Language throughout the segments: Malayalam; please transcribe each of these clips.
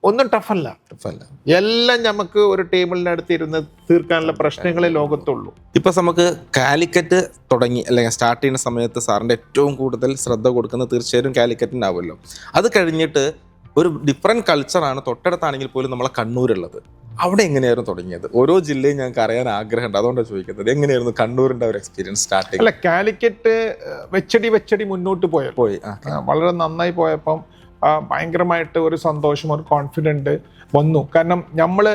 ഒന്നും ടഫല്ല. എല്ലാം നമുക്ക് ഒരു ടേബിളിനടുത്ത് ഇരുന്ന് തീർക്കാനുള്ള പ്രശ്നങ്ങളെ ലോകത്തുള്ളൂ. ഇപ്പൊ നമുക്ക് കാലിക്കറ്റ് തുടങ്ങി അല്ലെങ്കിൽ സ്റ്റാർട്ട് ചെയ്യുന്ന സമയത്ത് സാറിന്റെ ഏറ്റവും കൂടുതൽ ശ്രദ്ധ കൊടുക്കുന്നത് തീർച്ചയായും കാലിക്കറ്റിനാവുമല്ലോ. അത് കഴിഞ്ഞിട്ട് ഒരു ഡിഫറെന്റ് കൾച്ചറാണ് തൊട്ടടുത്താണെങ്കിൽ പോലും നമ്മളെ കണ്ണൂരുള്ളത്. അവിടെ എങ്ങനെയായിരുന്നു തുടങ്ങിയത്? ഓരോ ജില്ലയും ഞങ്ങൾക്ക് അറിയാൻ ആഗ്രഹമുണ്ട്, അതുകൊണ്ടാണ് ചോദിക്കുന്നത്. എങ്ങനെയായിരുന്നു കണ്ണൂരിന്റെ ഒരു എക്സ്പീരിയൻസ് സ്റ്റാർട്ടിങ്? അല്ല, കാലിക്കറ്റ് വെച്ചടി മുന്നോട്ട് പോയി വളരെ നന്നായി പോയപ്പം ഭയങ്കരമായിട്ട് ഒരു സന്തോഷം, ഒരു കോൺഫിഡൻറ്റ് വന്നു. കാരണം നമ്മൾ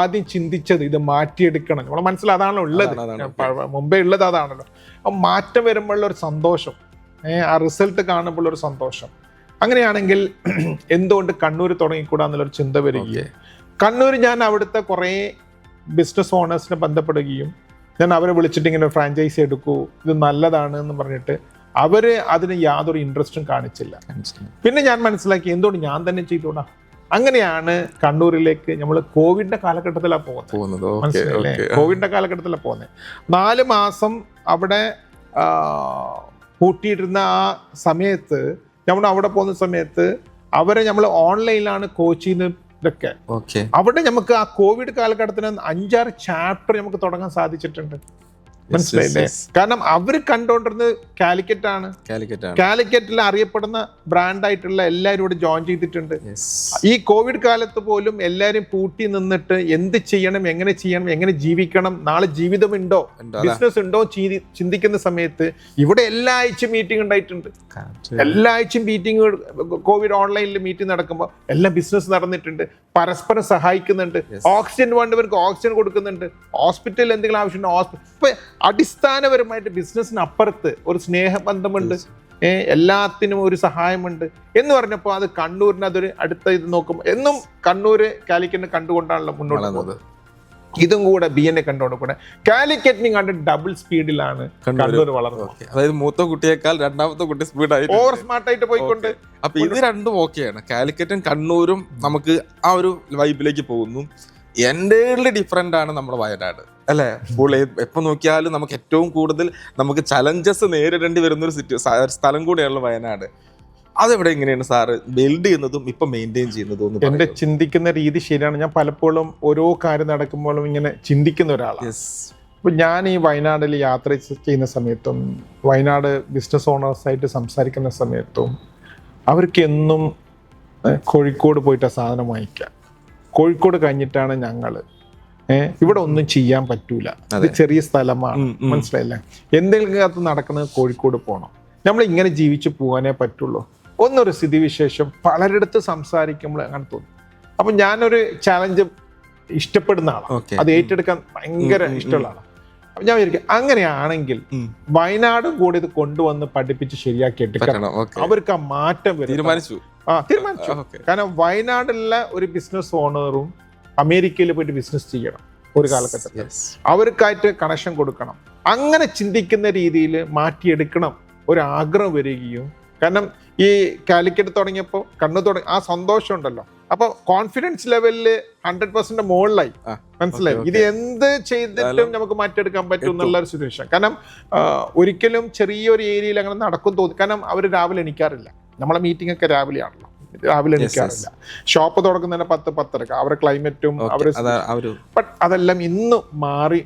ആദ്യം ചിന്തിച്ചത് ഇത് മാറ്റിയെടുക്കണം. നമ്മളെ മനസ്സിൽ അതാണല്ലോ ഉള്ളത്, മുമ്പേ ഉള്ളത് അതാണല്ലോ. അപ്പം മാറ്റം വരുമ്പോഴുള്ള ഒരു സന്തോഷം, ആ റിസൾട്ട് കാണുമ്പോൾ ഒരു സന്തോഷം. അങ്ങനെയാണെങ്കിൽ എന്തുകൊണ്ട് കണ്ണൂർ തുടങ്ങിക്കൂടാ എന്നുള്ളൊരു ചിന്ത വരികയും കണ്ണൂർ ഞാൻ അവിടുത്തെ കുറേ ബിസിനസ് ഓണേഴ്സിനെ ബന്ധപ്പെടുകയും ഞാൻ അവരെ വിളിച്ചിട്ട് ഇങ്ങനെ ഫ്രാഞ്ചൈസി എടുക്കൂ, ഇത് നല്ലതാണ് എന്ന് പറഞ്ഞിട്ട് അവര് അതിന് യാതൊരു ഇൻട്രസ്റ്റും കാണിച്ചില്ല. പിന്നെ ഞാൻ മനസ്സിലാക്കി എന്തുകൊണ്ട് ഞാൻ തന്നെ ചെയ്തോടാ. അങ്ങനെയാണ് കണ്ണൂരിലേക്ക് നമ്മൾ കോവിഡിന്റെ കാലഘട്ടത്തിലാണ് പോകുന്നത്. മനസ്സിലായില്ലേ? കോവിഡിന്റെ കാലഘട്ടത്തിലാണ് പോകുന്നത്. 4 മാസം അവിടെ പൂട്ടിയിട്ടിരുന്ന ആ സമയത്ത് നമ്മൾ അവിടെ പോകുന്ന സമയത്ത് അവരെ നമ്മൾ ഓൺലൈനിലാണ് കോച്ച് ചെയ്യുന്നതൊക്കെ. അവിടെ നമുക്ക് ആ കോവിഡ് കാലഘട്ടത്തിന് 5-6 ചാപ്റ്റർ നമുക്ക് തുടങ്ങാൻ സാധിച്ചിട്ടുണ്ട്. മനസ്സിലായില്ലേ? കാരണം അവര് കണ്ടോണ്ടിരുന്നത് കാലിക്കറ്റിൽ അറിയപ്പെടുന്ന ബ്രാൻഡായിട്ടുള്ള എല്ലാവരും ഇവിടെ ജോയിൻ ചെയ്തിട്ടുണ്ട്. ഈ കോവിഡ് കാലത്ത് പോലും എല്ലാവരും പൂട്ടി നിന്നിട്ട് എന്ത് ചെയ്യണം, എങ്ങനെ ജീവിക്കണം, നാളെ ജീവിതമുണ്ടോ, ബിസിനസ് ഉണ്ടോ ചിന്തിക്കുന്ന സമയത്ത് ഇവിടെ എല്ലാ ആഴ്ചയും മീറ്റിംഗ് ഉണ്ടായിട്ടുണ്ട്. എല്ലാ ആഴ്ചയും മീറ്റിംഗ്, കോവിഡ് ഓൺലൈനിൽ മീറ്റിംഗ് നടക്കുമ്പോൾ എല്ലാം ബിസിനസ് നടന്നിട്ടുണ്ട്. പരസ്പരം സഹായിക്കുന്നുണ്ട്. ഓക്സിജൻ വേണ്ടവർക്ക് ഓക്സിജൻ കൊടുക്കുന്നുണ്ട്. ഹോസ്പിറ്റലിൽ എന്തെങ്കിലും ആവശ്യമുണ്ടോ ഇപ്പൊ അടിസ്ഥാനപരമായിട്ട് ബിസിനസ്സിന് അപ്പുറത്ത് ഒരു സ്നേഹബന്ധമുണ്ട്, എല്ലാത്തിനും ഒരു സഹായമുണ്ട് എന്ന് പറഞ്ഞപ്പോൾ അത് കണ്ണൂരിന് അതൊരു അടുത്ത ഇത് നോക്കുമ്പോൾ എന്നും കണ്ണൂര് കാലിക്കറ്റിനെ കണ്ടുകൊണ്ടാണല്ലോ മുന്നോട്ട് പോകുന്നത്. ഇതും കൂടെ BNA കണ്ടോണ്ട് കൂടെ കാലിക്കറ്റിനെ കണ്ട് ഡബിൾ സ്പീഡിലാണ് കണ്ണൂർ വളർന്നത്. അതായത് മൂത്ത കുട്ടിയേക്കാൾ രണ്ടാമത്തെ കുട്ടി സ്പീഡായിട്ട് ഓവർ സ്മാർട്ടായിട്ട് പോയിക്കൊണ്ട്. അപ്പൊ ഇത് രണ്ടും ഓക്കെയാണ്. കാലിക്കറ്റും കണ്ണൂരും നമുക്ക് ആ ഒരു വൈബിലേക്ക് പോകുന്നു. എൻ്റെ ഡിഫറെന്റ് ആണ് നമ്മുടെ വയനാട്, അല്ലേ? എപ്പോൾ നോക്കിയാലും നമുക്ക് ഏറ്റവും കൂടുതൽ നമുക്ക് ചലഞ്ചസ് നേരിടേണ്ടി വരുന്ന ഒരു സ്ഥലം കൂടെയാണല്ലോ വയനാട്. അതെവിടെ എങ്ങനെയാണ് സാറ് ബിൽഡ് ചെയ്യുന്നതും ഇപ്പൊ മെയിൻറ്റെയിൻ ചെയ്യുന്നതും? എന്റെ ചിന്തിക്കുന്ന രീതി ശരിയാണ്. ഞാൻ പലപ്പോഴും ഓരോ കാര്യം നടക്കുമ്പോഴും ഇങ്ങനെ ചിന്തിക്കുന്ന ഒരാളാണ്. ഇപ്പൊ ഞാൻ ഈ വയനാട്ടിൽ യാത്ര ചെയ്യുന്ന സമയത്തും വയനാട് ബിസിനസ് ഓണേഴ്സായിട്ട് സംസാരിക്കുന്ന സമയത്തും അവർക്ക് എന്നും കോഴിക്കോട് പോയിട്ട് സാധനം വാങ്ങിക്കാം. കോഴിക്കോട് കഴിഞ്ഞിട്ടാണ് ഞങ്ങള് ഇവിടെ ഒന്നും ചെയ്യാൻ പറ്റൂല, ഇത് ചെറിയ സ്ഥലമാണ്, മനസ്സിലായില്ലേ? എന്തെങ്കിലും അത് നടക്കുന്നത് കോഴിക്കോട് പോകണം, നമ്മൾ ഇങ്ങനെ ജീവിച്ചു പോകാനേ പറ്റുള്ളൂ ഒന്നൊരു സ്ഥിതിവിശേഷം പലരിടത്ത് സംസാരിക്കുമ്പോൾ അങ്ങനെ തോന്നും. അപ്പൊ ഞാനൊരു ചാലഞ്ച് ഇഷ്ടപ്പെടുന്ന ആളാണ്, അത് ഏറ്റെടുക്കാൻ ഭയങ്കര ഇഷ്ടമുള്ള ആളാണ്. അപ്പൊ ഞാൻ വിചാരിക്കും അങ്ങനെയാണെങ്കിൽ വയനാടും കൂടി ഇത് കൊണ്ടുവന്ന് പഠിപ്പിച്ച് ശരിയാക്കി എടുക്കണം. അവർക്ക് ആ മാറ്റം തീരുമാനിച്ചു. കാരണം വയനാടുള്ള ഒരു ബിസിനസ് ഓണറും അമേരിക്കയിൽ പോയിട്ട് ബിസിനസ് ചെയ്യണം ഒരു കാലഘട്ടത്തിൽ, അവർക്കായിട്ട് കണക്ഷൻ കൊടുക്കണം. അങ്ങനെ ചിന്തിക്കുന്ന രീതിയിൽ മാറ്റിയെടുക്കണം ഒരു ആഗ്രഹം വരികയും, കാരണം ഈ കാലിക്കറ്റ് തുടങ്ങിയപ്പോൾ കണ്ണൂർ തുടങ്ങി ആ സന്തോഷം ഉണ്ടല്ലോ. അപ്പൊ കോൺഫിഡൻസ് ലെവലില് 100% മുകളിലായി. മനസ്സിലായി? ഇത് എന്ത് ചെയ്തിട്ടും നമുക്ക് മാറ്റിയെടുക്കാൻ പറ്റും എന്നുള്ള ഒരു സിറ്റുവേഷൻ. കാരണം ഒരിക്കലും ചെറിയൊരു ഏരിയയിൽ അങ്ങനെ നടക്കും തോന്നി. കാരണം അവർ രാവിലെ എണീക്കാറില്ല. നമ്മളെ മീറ്റിംഗ് ഒക്കെ രാവിലെയാണല്ലോ, രാവിലെ എണീക്കാറില്ല. ഷോപ്പ് തുറക്കുന്നതിന് 10-10:30 അവരുടെ ക്ലൈമറ്റും ബട്ട് അതെല്ലാം ഇന്ന് മാറി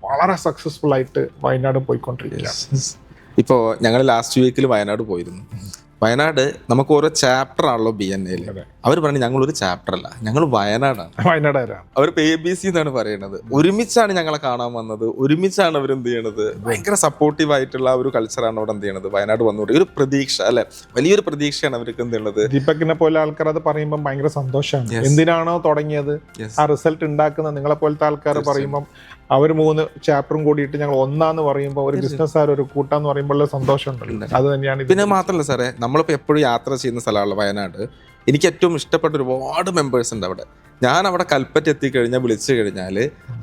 വളരെ സക്സസ്ഫുൾ ആയിട്ട് വയനാട് പോയിക്കൊണ്ടിരിക്കുകയാണ്. ഇപ്പോൾ ഞങ്ങൾ ലാസ്റ്റ് വീക്കിൽ വയനാട് പോയിരുന്നു. വയനാട് നമുക്ക് ഓരോ ചാപ്റ്റർ ആണല്ലോ BNAയിൽ. അവർ പറഞ്ഞു ഞങ്ങളൊരു ചാപ്റ്റർ അല്ല, ഞങ്ങൾ വയനാടാണ്. അവർ ABC എന്നാണ് പറയുന്നത്. ഒരുമിച്ചാണ് ഞങ്ങളെ കാണാൻ വന്നത്, ഒരുമിച്ചാണ് അവർ എന്ത് ചെയ്യണത്. ഭയങ്കര സപ്പോർട്ടീവ് ആയിട്ടുള്ള ഒരു കൾച്ചറാണ് അവിടെ എന്ത് ചെയ്യണത്. വയനാട് വന്നുകൊണ്ട് ഒരു പ്രതീക്ഷ, അല്ലെ, വലിയൊരു പ്രതീക്ഷയാണ് അവർക്ക് എന്തുള്ളത്. ദീപകിനെ പോലെ ആൾക്കാർ അത് പറയുമ്പോൾ ഭയങ്കര സന്തോഷമാണ്. എന്തിനാണോ തുടങ്ങിയത് ആ റിസൾട്ട് ഉണ്ടാക്കുന്ന നിങ്ങളെ പോലത്തെ ആൾക്കാർ പറയുമ്പോൾ അവർ 3 ചാപ്റ്ററും കൂടിയിട്ട് ഞങ്ങൾ ഒന്നാന്ന് പറയുമ്പോൾ ഒരു ബിസിനസ്സുകാർ ഒരു കൂട്ടാന്ന് പറയുമ്പോൾ സന്തോഷം ഉണ്ടല്ലോ. അത് തന്നെയാണ്. പിന്നെ മാത്രമല്ല സാറേ, നമ്മളിപ്പോൾ എപ്പോഴും യാത്ര ചെയ്യുന്ന സ്ഥലമാണല്ലോ വയനാട്. എനിക്ക് ഏറ്റവും ഇഷ്ടപ്പെട്ട ഒരുപാട് മെമ്പേഴ്സ് ഉണ്ട് അവിടെ. ഞാൻ അവിടെ കൽപ്പറ്റ എത്തിക്കഴിഞ്ഞാൽ വിളിച്ചു കഴിഞ്ഞാൽ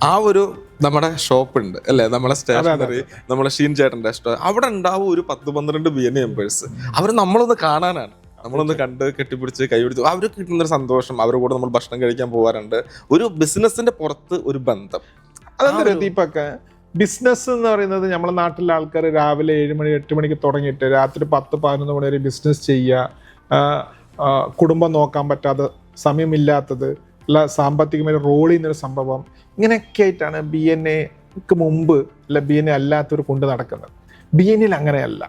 ആ ഒരു നമ്മുടെ ഷോപ്പ് ഉണ്ട്, അല്ലേ, നമ്മളെ സ്റ്റേഷനറി, നമ്മളെ ഷീൻ ചേട്ടൻ്റെ സ്റ്റോർ, അവിടെ ഉണ്ടാവും ഒരു 10-12 BNA മെമ്പേഴ്സ്. അവർ നമ്മളൊന്ന് കാണാനാണ്, നമ്മളൊന്ന് കണ്ട് കെട്ടിപ്പിടിച്ച് കൈപിടിച്ച് അവർക്ക് കിട്ടുന്നൊരു സന്തോഷം. അവരുടെ കൂടെ നമ്മൾ ഭക്ഷണം കഴിക്കാൻ പോകാറുണ്ട്. ഒരു ബിസിനസിന്റെ പുറത്ത് ഒരു ബന്ധം. അതെന്താ ദീപക്ക്, ബിസിനസ് എന്ന് പറയുന്നത് നമ്മുടെ നാട്ടിലെ ആൾക്കാർ രാവിലെ 7 മണി 8 മണിക്ക് തുടങ്ങിയിട്ട് രാത്രി 10-11 മണി വരെ ബിസിനസ് ചെയ്യുക, കുടുംബം നോക്കാൻ പറ്റാതെ സമയമില്ലാത്തത്, അല്ല സാമ്പത്തികമായി റോൾ ചെയ്യുന്നൊരു സംഭവം, ഇങ്ങനെയൊക്കെ ആയിട്ടാണ് BNAക്ക് മുമ്പ് അല്ല BNA അല്ലാത്തവർ കൊണ്ട് നടക്കുന്നത്. BNAയിൽ അങ്ങനെയല്ല.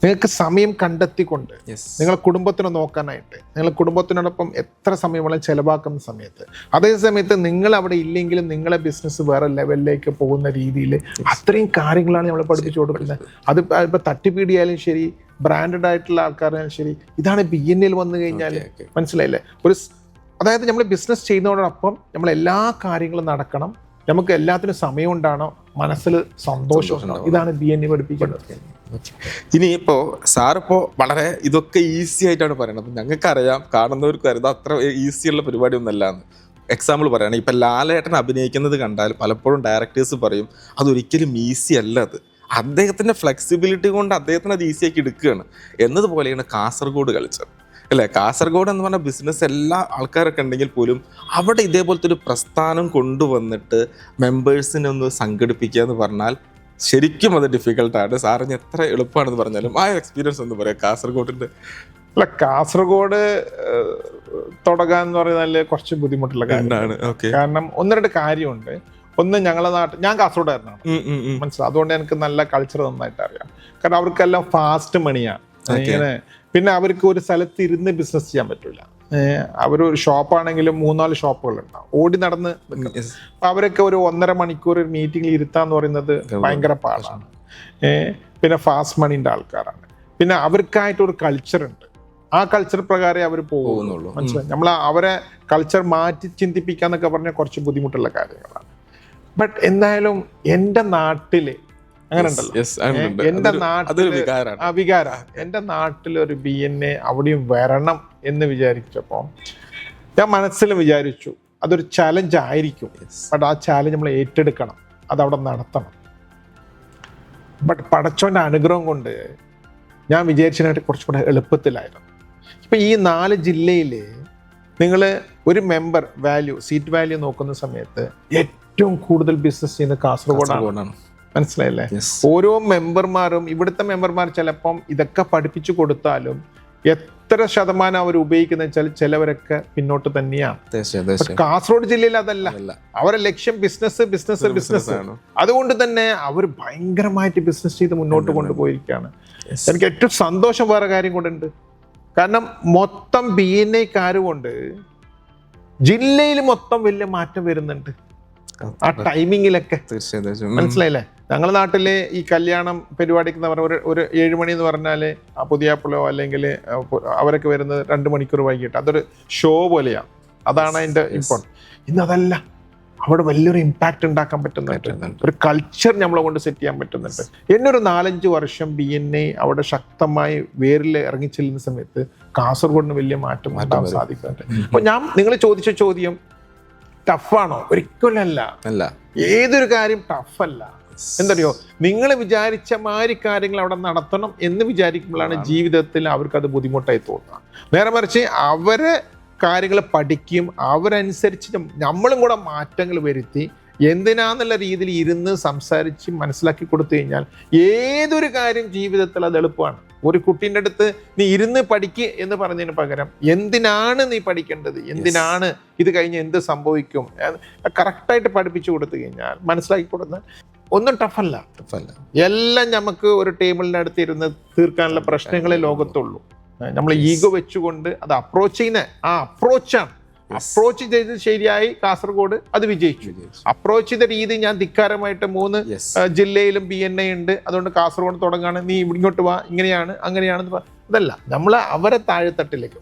നിങ്ങൾക്ക് സമയം കണ്ടെത്തിക്കൊണ്ട് നിങ്ങളെ കുടുംബത്തിനെ നോക്കാനായിട്ട്, നിങ്ങളെ കുടുംബത്തിനോടൊപ്പം എത്ര സമയം വളരെ ചെലവാക്കുന്ന സമയത്ത്, അതേ സമയത്ത് നിങ്ങൾ അവിടെ ഇല്ലെങ്കിലും നിങ്ങളെ ബിസിനസ് വേറെ ലെവലിലേക്ക് പോകുന്ന രീതിയിൽ അത്രയും കാര്യങ്ങളാണ് നമ്മൾ പഠിപ്പിച്ചു കൊടുക്കുന്നത്. അത് ഇപ്പോൾ തട്ടിപ്പീടിയായാലും ശരി, ബ്രാൻഡഡ് ആയിട്ടുള്ള ആൾക്കാരായാലും ശരി, ഇതാണ് BNAയിൽ വന്നു കഴിഞ്ഞാൽ. മനസ്സിലായില്ലേ? അതായത് നമ്മൾ ബിസിനസ് ചെയ്യുന്നതോടൊപ്പം നമ്മൾ എല്ലാ കാര്യങ്ങളും നടക്കണം, നമുക്ക് എല്ലാത്തിനും സമയം ഉണ്ടാണോ, മനസ്സിൽ സന്തോഷം ഉണ്ടാവും. ഇതാണ് BNA പഠിപ്പിക്കുന്നത്. ഇനിയിപ്പോ സാറിപ്പോ വളരെ ഇതൊക്കെ ഈസി ആയിട്ടാണ് പറയുന്നത്. അപ്പം ഞങ്ങൾക്കറിയാം, കാണുന്നവർക്ക് അറിയാം അത്ര ഈസിയുള്ള പരിപാടി ഒന്നല്ലാന്ന്. എക്സാമ്പിൾ പറയുകയാണ്, ഇപ്പം ലാലേട്ടൻ അഭിനയിക്കുന്നത് കണ്ടാൽ പലപ്പോഴും ഡയറക്ടേഴ്സ് പറയും അതൊരിക്കലും ഈസി അല്ല, അത് അദ്ദേഹത്തിൻ്റെ ഫ്ലെക്സിബിലിറ്റി കൊണ്ട് അദ്ദേഹത്തിന് അത് ഈസിയാക്കി എടുക്കുകയാണ് എന്നതുപോലെയാണ് കാസർഗോഡ് കൾച്ചർ അല്ലേ. കാസർഗോഡ് എന്ന് പറഞ്ഞ ബിസിനസ് എല്ലാ ആൾക്കാരൊക്കെ ഉണ്ടെങ്കിൽ പോലും അവിടെ ഇതേപോലത്തെ ഒരു പ്രസ്ഥാനം കൊണ്ടുവന്നിട്ട് മെമ്പേഴ്സിനെ ഒന്ന് സംഘടിപ്പിക്കുക എന്ന് പറഞ്ഞാൽ ശരിക്കും അത് ഡിഫിക്കൽട്ടാണ്. സാറിന് എത്ര എളുപ്പമാണെന്ന് പറഞ്ഞാലും ആ എക്സ്പീരിയൻസ് ഒന്ന് പറയാം കാസർഗോഡിൻ്റെ. അല്ല, കാസർഗോഡ് തുടങ്ങാൻ എന്ന് പറയുന്നത് കുറച്ച് ബുദ്ധിമുട്ടുള്ള കാര്യമാണ്. കാരണം ഒന്ന് രണ്ട് കാര്യമുണ്ട്. ഒന്ന്, ഞങ്ങളെ നാട്ടിൽ, ഞാൻ കാസർഗോഡായിരുന്നു, മനസ്സിലായി, അതുകൊണ്ട് എനിക്ക് നല്ല കൾച്ചർ നന്നായിട്ട് അറിയാം. കാരണം അവർക്കെല്ലാം ഫാസ്റ്റ് മണിയാണ്. ഇങ്ങനെ പിന്നെ അവർക്ക് ഒരു സ്ഥലത്ത് ഇരുന്ന് ബിസിനസ് ചെയ്യാൻ പറ്റില്ല. അവരൊരു ഷോപ്പാണെങ്കിലും 3-4 ഷോപ്പുകളുണ്ടാവും, ഓടി നടന്ന്. അപ്പൊ അവരൊക്കെ ഒരു 1.5 മണിക്കൂർ മീറ്റിംഗിൽ ഇരുത്താന്ന് പറയുന്നത് ഭയങ്കര പാടാണ്. പിന്നെ ഫാസ്റ്റ് മണിന്റെ ആൾക്കാരാണ്. പിന്നെ അവർക്കായിട്ട് ഒരു കൾച്ചർ ഉണ്ട്, ആ കൾച്ചർ പ്രകാരം അവർ പോകുന്നുള്ളൂ. മനസ്സിലായി? നമ്മൾ അവരെ കൾച്ചർ മാറ്റി ചിന്തിപ്പിക്കാന്നൊക്കെ പറഞ്ഞാൽ കുറച്ച് ബുദ്ധിമുട്ടുള്ള കാര്യങ്ങളാണ്. ബട്ട് എന്തായാലും എൻ്റെ നാട്ടില് അങ്ങനെ ഉണ്ടല്ലോ, എൻ്റെ നാട്ടില് വികാര, എൻ്റെ നാട്ടിലൊരു BNA അവിടെയും വരണം എന്ന് വിചാരിച്ചപ്പോ ഞാൻ മനസ്സിൽ വിചാരിച്ചു അതൊരു ചാലഞ്ച് ആയിരിക്കും. ബട്ട് ആ ചാലഞ്ച് നമ്മൾ ഏറ്റെടുക്കണം, അതവിടെ നടത്തണം. ബട്ട് പടച്ചോൻ്റെ അനുഗ്രഹം കൊണ്ട് ഞാൻ വിചാരിച്ചതിനായിട്ട് കുറച്ചുകൂടെ എളുപ്പത്തിലായിരുന്നു. ഇപ്പം ഈ 4 ജില്ലയിൽ നിങ്ങൾ ഒരു മെമ്പർ വാല്യൂ, സീറ്റ് വാല്യൂ നോക്കുന്ന സമയത്ത് ഏറ്റവും കൂടുതൽ ബിസിനസ് ചെയ്യുന്നത് കാസർഗോഡാണ്. മനസ്സിലായില്ലേ? ഓരോ മെമ്പർമാരും, ഇവിടുത്തെ മെമ്പർമാർ ചിലപ്പം ഇതൊക്കെ പഠിപ്പിച്ചു കൊടുത്താലും എത്ര ശതമാനം അവർ ഉപയോഗിക്കുന്ന വെച്ചാൽ ചിലവരൊക്കെ പിന്നോട്ട് തന്നെയാണ്. കാസർഗോഡ് ജില്ലയിൽ അതല്ല, അവരുടെ ലക്ഷ്യം ബിസിനസ് ആണ്. അതുകൊണ്ട് തന്നെ അവർ ഭയങ്കരമായിട്ട് ബിസിനസ് ചെയ്ത് മുന്നോട്ട് കൊണ്ടുപോയിരിക്കുകയാണ്. എനിക്ക് ഏറ്റവും സന്തോഷം വേറെ കാര്യം കൊണ്ടുണ്ട്. കാരണം മൊത്തം BNAക്കാരുകൊണ്ട് ജില്ലയിൽ മൊത്തം വലിയ മാറ്റം വരുന്നുണ്ട് ആ ടൈമിങ്ങിലൊക്കെ. മനസ്സിലായില്ലേ? ഞങ്ങളുടെ നാട്ടില് ഈ കല്യാണം പരിപാടിക്ക് ഒരു 7 മണി എന്ന് പറഞ്ഞാല് ആ പുതിയാപ്പിളോ അല്ലെങ്കിൽ അവരൊക്കെ വരുന്നത് 2 മണിക്കൂർ വൈകിട്ട്, അതൊരു ഷോ പോലെയാണ്. അതാണ് അതിന്റെ ഇമ്പോർട്ടൻറ്റ്. ഇന്നതല്ല, അവിടെ വലിയൊരു ഇമ്പാക്റ്റ് ഉണ്ടാക്കാൻ പറ്റുന്നുണ്ട്, ഒരു കൾച്ചർ നമ്മളെ കൊണ്ട് സെറ്റ് ചെയ്യാൻ പറ്റുന്നുണ്ട്. എന്നെ ഒരു 4-5 വർഷം BNA അവിടെ ശക്തമായി വേരിൽ ഇറങ്ങിച്ചെല്ലുന്ന സമയത്ത് കാസർഗോഡിന് വലിയ മാറ്റം ഉണ്ടാകാൻ സാധിക്കുന്നുണ്ട്. അപ്പൊ നിങ്ങൾ ചോദിച്ച ചോദ്യം ടഫാണോ? ഒരിക്കലല്ല. ഏതൊരു കാര്യം ടഫല്ല. എന്തറിയോ, നിങ്ങൾ വിചാരിച്ച മാതിരി കാര്യങ്ങൾ അവിടെ നടത്തണം എന്ന് വിചാരിക്കുമ്പോഴാണ് ജീവിതത്തിൽ അവർക്കത് ബുദ്ധിമുട്ടായി തോന്നുക. നേരെ മറിച്ച് അവരെ കാര്യങ്ങൾ പഠിക്കും, അവരനുസരിച്ച് നമ്മളും കൂടെ മാറ്റങ്ങൾ വരുത്തി എന്തിനാന്നുള്ള രീതിയിൽ ഇരുന്ന് സംസാരിച്ച് മനസ്സിലാക്കി കൊടുത്തു കഴിഞ്ഞാൽ ഏതൊരു കാര്യം ജീവിതത്തിൽ അത് എളുപ്പമാണ്. ഒരു കുട്ടീൻ്റെ അടുത്ത് നീ ഇരുന്ന് പഠിക്ക് എന്ന് പറഞ്ഞതിന് പകരം എന്തിനാണ് നീ പഠിക്കേണ്ടത്, എന്തിനാണ് ഇത് കഴിഞ്ഞ് എന്ത് സംഭവിക്കും, കറക്റ്റായിട്ട് പഠിപ്പിച്ചു കൊടുത്തു കഴിഞ്ഞാൽ, മനസ്സിലാക്കി കൊടുത്താൽ ഒന്നും ടഫല്ല. എല്ലാം നമുക്ക് ഒരു ടേബിളിനടുത്ത് ഇരുന്ന് തീർക്കാനുള്ള പ്രശ്നങ്ങളെ ലോകത്തുള്ളൂ. നമ്മൾ ഈഗോ വെച്ചുകൊണ്ട് അത് അപ്രോച്ച് ചെയ്യുന്ന ആ അപ്രോച്ചാണ്. അപ്രോച്ച് ചെയ്ത് ശരിയായി കാസർഗോഡ് അത് വിജയിച്ചു. അപ്രോച്ച് ചെയ്ത രീതി ഞാൻ ധിക്കാരമായിട്ട് 3 ജില്ലയിലും BNA ഉണ്ട്, അതുകൊണ്ട് കാസർഗോഡ് തുടങ്ങാണ്, നീ ഇങ്ങോട്ട് വാ, ഇങ്ങനെയാണ് അങ്ങനെയാണെന്ന് അതല്ല. നമ്മൾ അവരെ താഴെത്തട്ടിലേക്ക്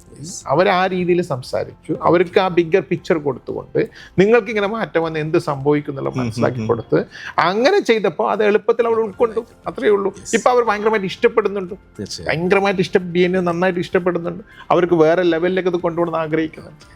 അവരെ ആ രീതിയിൽ സംസാരിച്ചു, അവർക്ക് ആ ബിഗ്ഗർ പിക്ചർ കൊടുത്തുകൊണ്ട് നിങ്ങൾക്ക് ഇങ്ങനെ മാറ്റം വന്ന് എന്ത് സംഭവിക്കും എന്നുള്ള മനസ്സിലാക്കി കൊടുത്ത് അങ്ങനെ ചെയ്തപ്പോൾ അത് എളുപ്പത്തിൽ അവർ ഉൾക്കൊണ്ടു. അത്രയേ ഉള്ളൂ. ഇപ്പൊ അവർ ഭയങ്കരമായിട്ട് ഇഷ്ടപ്പെടുന്നുണ്ട്, ഭയങ്കരമായിട്ട് BNA നന്നായിട്ട് ഇഷ്ടപ്പെടുന്നുണ്ട്. അവർക്ക് വേറെ ലെവലിലേക്ക് ഇത് കൊണ്ടുപോകണമെന്ന് ആഗ്രഹിക്കുന്നുണ്ട്.